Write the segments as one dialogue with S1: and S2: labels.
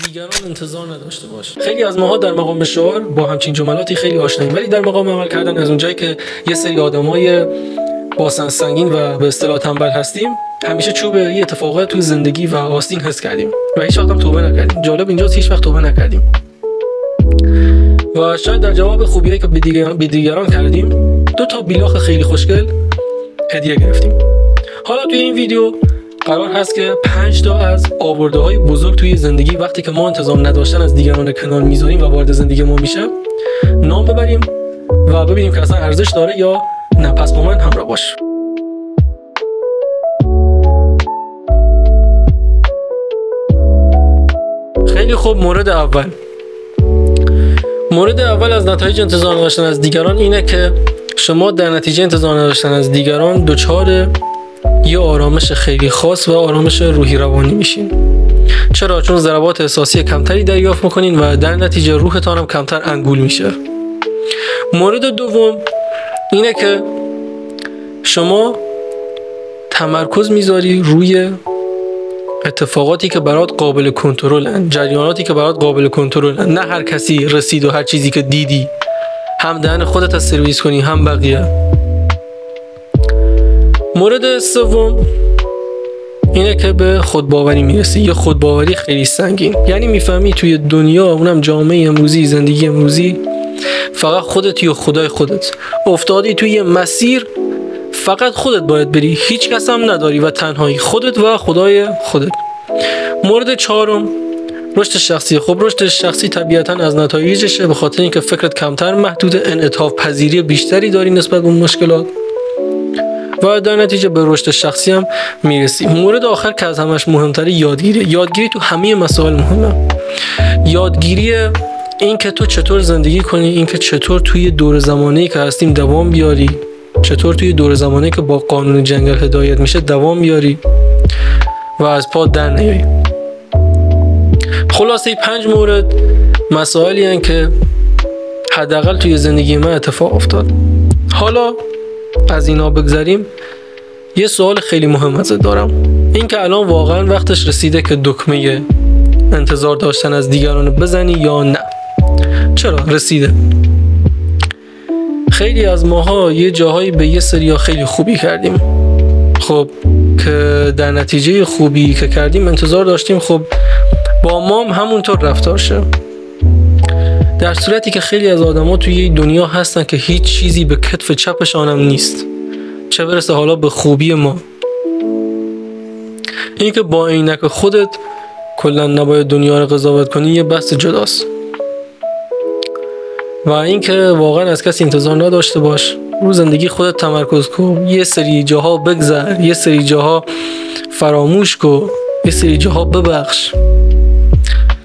S1: دیگران انتظار نداشته باش. خیلی از ماها در مقام شعار با همچین جملاتی خیلی آشناییم، ولی در مقام عمل کردن از اونجایی که یه سری آدمای باسن سنگین و به اصطلاح تنبل هستیم، همیشه چوب یه اتفاقات تو زندگی و آستین حس کردیم و هیچ وقت هم توبه نکردیم. جالب اینجاست هیچ وقت توبه نکردیم و شاید در جواب خوبیایی که به دیگران کردیم 2 تا بیلاخ خیلی خوشگل هدیه گرفتیم. حالا توی این ویدیو قرار هست که 5 تا از آورده‌های بزرگ توی زندگی وقتی که ما انتظام نداشتن از دیگران کنار میذاریم و وارد زندگی ما میشه نام ببریم و ببینیم که اصلا ارزش داره یا نه. پس با من همراه باش. خیلی خوب. مورد اول از نتایج انتظار نداشتن از دیگران اینه که شما در نتیجه انتظار نداشتن از دیگران دچار یه آرامش خیلی خاص و آرامش روحی روانی میشین. چرا؟ چون ضربات احساسی کمتری دریافت میکنین و در نتیجه روحتان هم کمتر انگول میشه. مورد دوم اینه که شما تمرکز میذاری روی اتفاقاتی که برات قابل کنترلن، جریاناتی که برات قابل کنترلن، نه هر کسی رسید و هر چیزی که دیدی هم دهن خودت از سرویس کنی هم بقیه. مورد سوم اینه که به خودباوری میرسی، یه خودباوری خیلی سنگین. یعنی میفهمی توی دنیا، اونم جامعه امروزی، زندگی امروزی، فقط خودتی و خدای خودت. افتادی توی یه مسیر فقط خودت باید بری، هیچ کس هم نداری و تنهایی خودت و خدای خودت. مورد چهارم رشد شخصی. خب رشد شخصی طبیعتاً از نتایجشه، به خاطر اینکه فکرت کمتر محدود، انعطاف پذیری بیشتری داری نسبت به مشکلات و در نتیجه به رشد شخصی هم میرسی. مورد آخر که از همش مهمتره یادگیری تو همه مسائل مهمه. یادگیری این که تو چطور زندگی کنی، این که چطور توی دور زمانه‌ای که هستیم دوام بیاری، چطور توی دور زمانه‌ای که با قانون جنگل هدایت میشه دوام بیاری و از پا در نیایی. خلاصه 5 مورد مسائلی هستند که حداقل توی زندگی من اتفاق افتاد. حالا از اینا بگذریم، یه سوال خیلی مهم ازت دارم. این که الان واقعا وقتش رسیده که دکمه انتظار داشتن از دیگران بزنی یا نه؟ چرا رسیده؟ خیلی از ماها یه جاهایی به یه سریا خیلی خوبی کردیم، خب که در نتیجه خوبی که کردیم انتظار داشتیم خب با ما همونطور رفتار شه، در صورتی که خیلی از آدما توی دنیا هستن که هیچ چیزی به کتف چپشان هم نیست، چه برسه حالا به خوبی ما. این که با عینک خودت کلا نباید دنیا رو قضاوت کنی یه بحث جداست. و این که واقعا از کسی انتظار نداشته باش، رو زندگی خودت تمرکز کن، یه سری جاها بگذر، یه سری جاها فراموش کن، یه سری جاها ببخش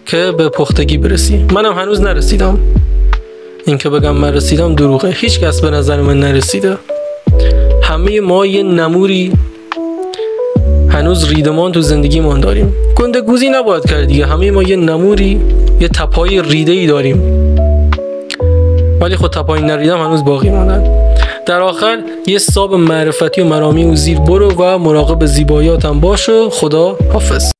S1: که به پختگی برسی. منم هنوز نرسیدم، این که بگم من رسیدم دروغه، هیچ کس به نظر من نرسیده. همه ما یه نموری هنوز ریدمان تو زندگی ما داریم، گنده گوزی نباید کرد دیگه. همه ما یه نموری، یه تپای ریده‌ای داریم، ولی خود تپای نریدم هنوز باقی ماندن. در آخر یه ساب معرفتی و مرامی و زیر برو و مراقب زیباییاتم باش و خدا حافظ.